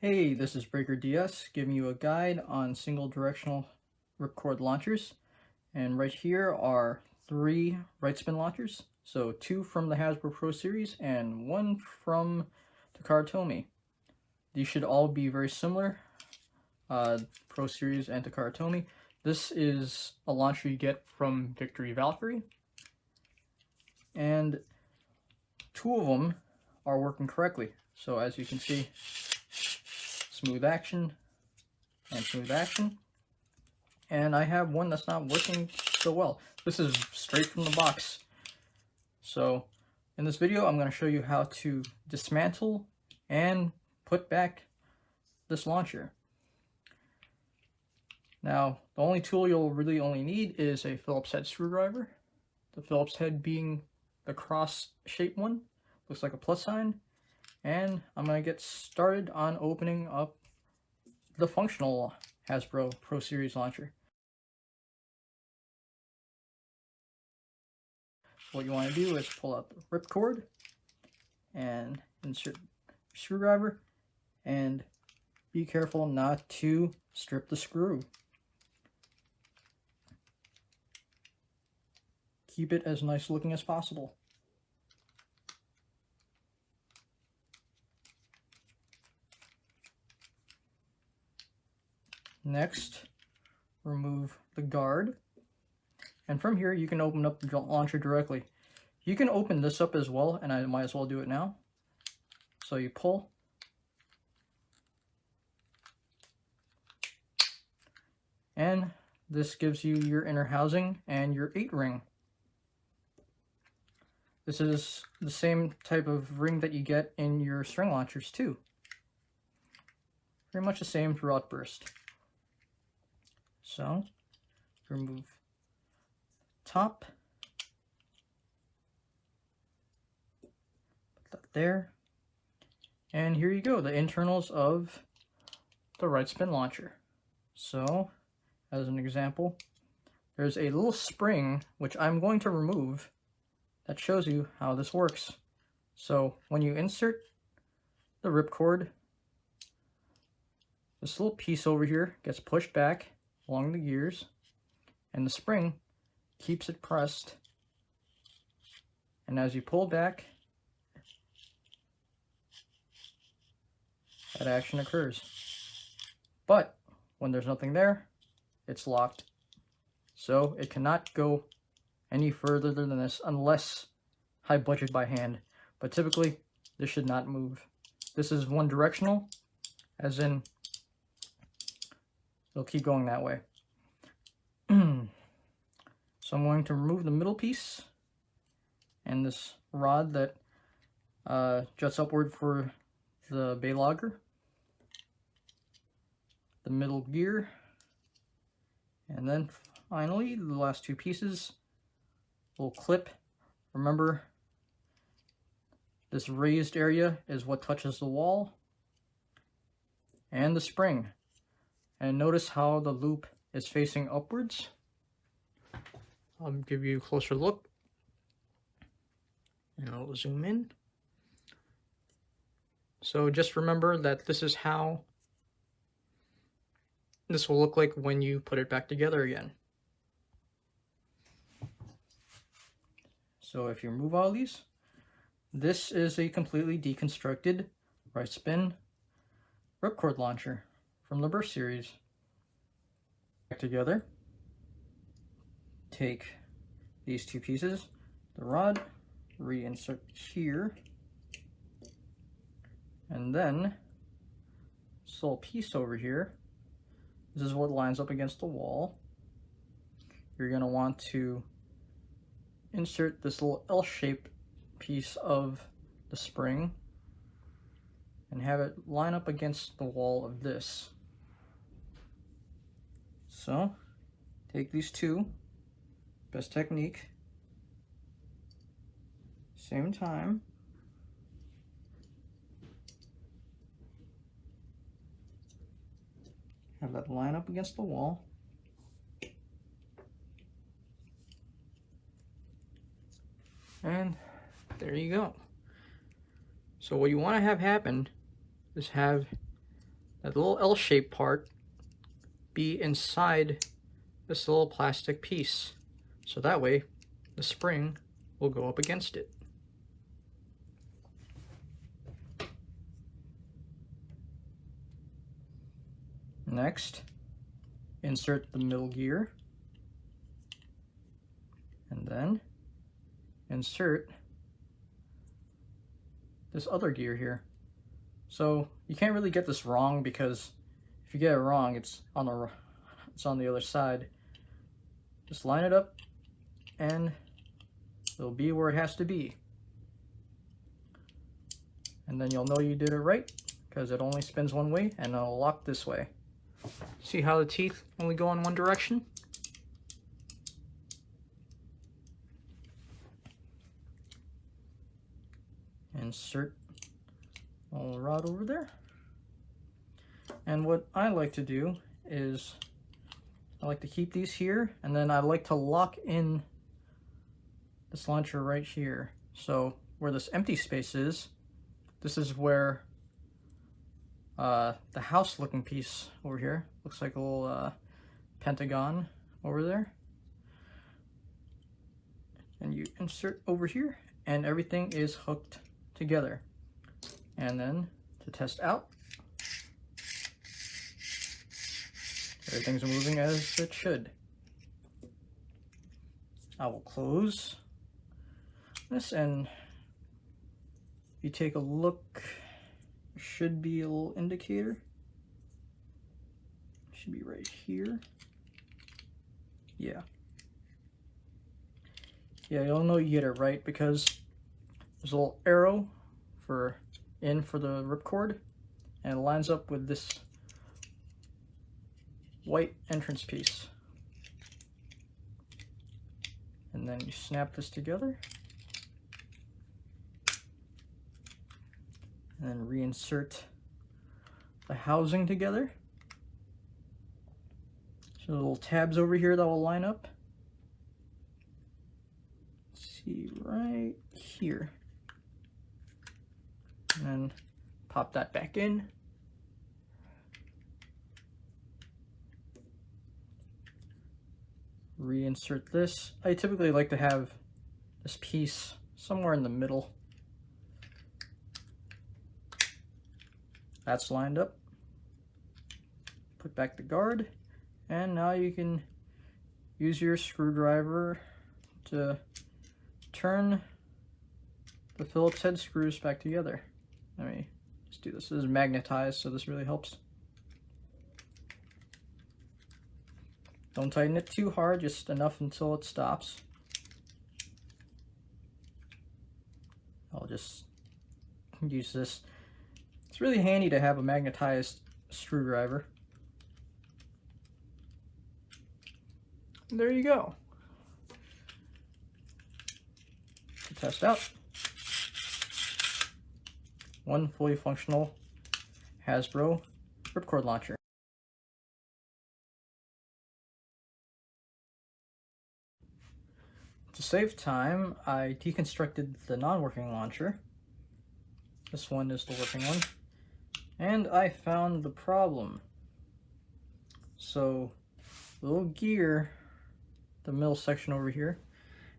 Hey, this is Breaker DS giving you a guide on single directional ripcord launchers. And right here are 3 right spin launchers. So 2 from the Hasbro Pro Series and 1 from Takara Tomy. These should all be very similar, Pro Series and Takara Tomy. This is a launcher you get from Victory Valkyrie. And 2 of them are working correctly. So as you can see, smooth action and smooth action. And I have one that's not working so well. This is straight from the box. So in this video, I'm going to show you how to dismantle and put back this launcher. Now, the only tool you'll really only need is a Phillips head screwdriver. The Phillips head being the cross-shaped one, looks like a plus sign. And I'm going to get started on opening up the functional Hasbro Pro Series Launcher. What you want to do is pull out the ripcord and insert your screwdriver, and be careful not to strip the screw. Keep it as nice looking as possible. Next, remove the guard, and from here you can open up the launcher directly. You can open this up as well, and I might as well do it now. So you pull, and this gives you your inner housing and your 8-ring. This is the same type of ring that you get in your string launchers too. Very much the same throughout burst. So, remove top, put that there, and here you go, the internals of the right spin launcher. So, as an example, there's a little spring, which I'm going to remove, that shows you how this works. So, when you insert the ripcord, this little piece over here gets pushed back along the gears, and the spring keeps it pressed, and as you pull back, that action occurs. But when there's nothing there, it's locked, so it cannot go any further than this unless I budget by hand. But typically this should not move. This is one directional, as in it'll keep going that way. So I'm going to remove the middle piece and this rod that juts upward for the bay logger, the middle gear, and then finally the last 2 pieces will clip. Remember, this raised area is what touches the wall and the spring. And notice how the loop is facing upwards. I'll give you a closer look, and I'll zoom in. So just remember that this is how this will look like when you put it back together again. So if you remove all these, this is a completely deconstructed right spin ripcord launcher from the Burst series. Back together, take these 2 pieces, the rod, reinsert here, and then this little piece over here, this is what lines up against the wall. You're going to want to insert this little L-shaped piece of the spring and have it line up against the wall of this. So, take these 2, best technique, same time, have that line up against the wall, and there you go. So what you want to have happen is have that little L-shaped part be inside this little plastic piece. So that way the spring will go up against it. Next, insert the middle gear, and then insert this other gear here. So you can't really get this wrong, because if you get it wrong, it's on the other side. Just line it up and it'll be where it has to be. And then you'll know you did it right, because it only spins one way and it'll lock this way. See how the teeth only go in one direction? Insert a little rod over there. And what I like to do is I like to keep these here, and then I like to lock in this launcher right here. So where this empty space is, this is where the house looking piece over here looks like a little pentagon over there, and you insert over here and everything is hooked together. And then to test out, everything's moving as it should. I will close this, and if you take a look, there should be a little indicator. It should be right here. Yeah, you'll know you get it right because there's a little arrow for the ripcord, and it lines up with this white entrance piece. And then you snap this together and then reinsert the housing together. So the little tabs over here that will line up. See right here. And then pop that back in. Reinsert this. I typically like to have this piece somewhere in the middle. That's lined up. Put back the guard, and now you can use your screwdriver to turn the Phillips head screws back together. Let me just do this. This is magnetized, so this really helps. Don't tighten it too hard, just enough until it stops. I'll just use this. It's really handy to have a magnetized screwdriver. And there you go. To test out, one fully functional Hasbro Ripcord Launcher. To save time, I deconstructed the non-working launcher. This one is the working one. And I found the problem. So, the little gear, the middle section over here,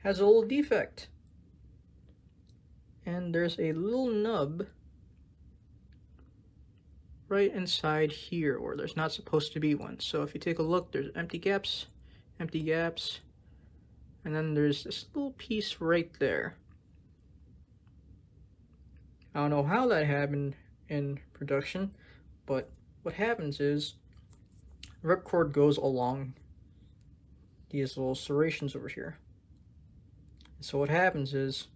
has a little defect. And there's a little nub right inside here where there's not supposed to be one. So if you take a look, there's empty gaps, and then there's this little piece right there. I don't know how that happened in production, but what happens is the ripcord goes along these little serrations over here. So what happens is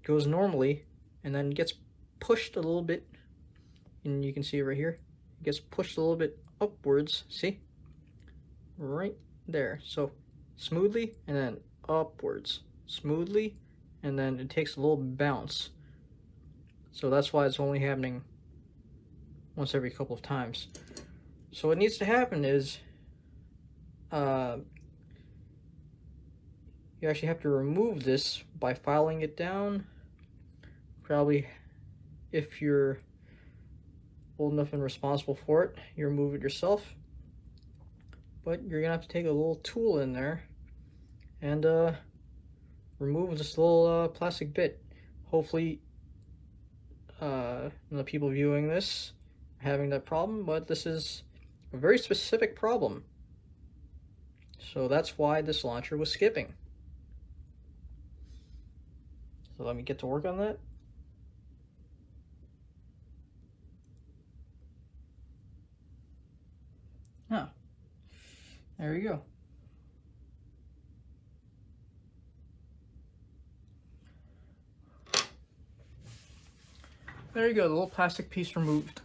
it goes normally and then gets pushed a little bit, and you can see right here, it gets pushed a little bit upwards, see? Right there. So smoothly and then upwards, smoothly, and then it takes a little bounce. So that's why it's only happening once every couple of times. So what needs to happen is you actually have to remove this by filing it down. Probably if you're old enough and responsible for it, you remove it yourself. But you're gonna have to take a little tool in there and remove this little plastic bit. Hopefully the people viewing this are having that problem, but this is a very specific problem. So that's why this launcher was skipping. So let me get to work on that. Ah, there we go. There you go, the little plastic piece removed.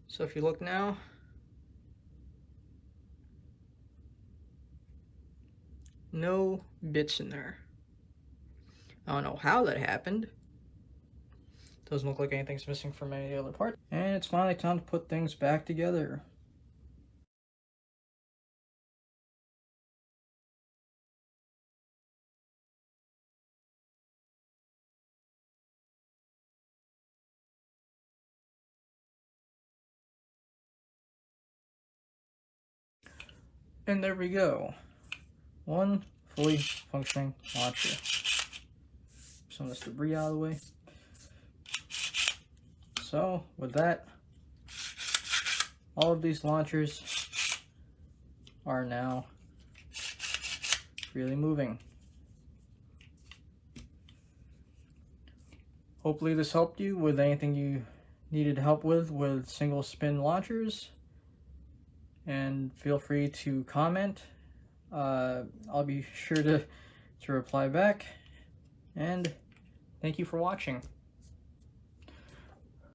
So if you look now, no bits in there. I don't know how that happened. Doesn't look like anything's missing from any of the other parts. And it's finally time to put things back together. And there we go. One fully functioning launcher. Some of this debris out of the way. So with that, all of these launchers are now freely moving. Hopefully this helped you with anything you needed help with single spin launchers. And feel free to comment. I'll be sure to reply back. And thank you for watching.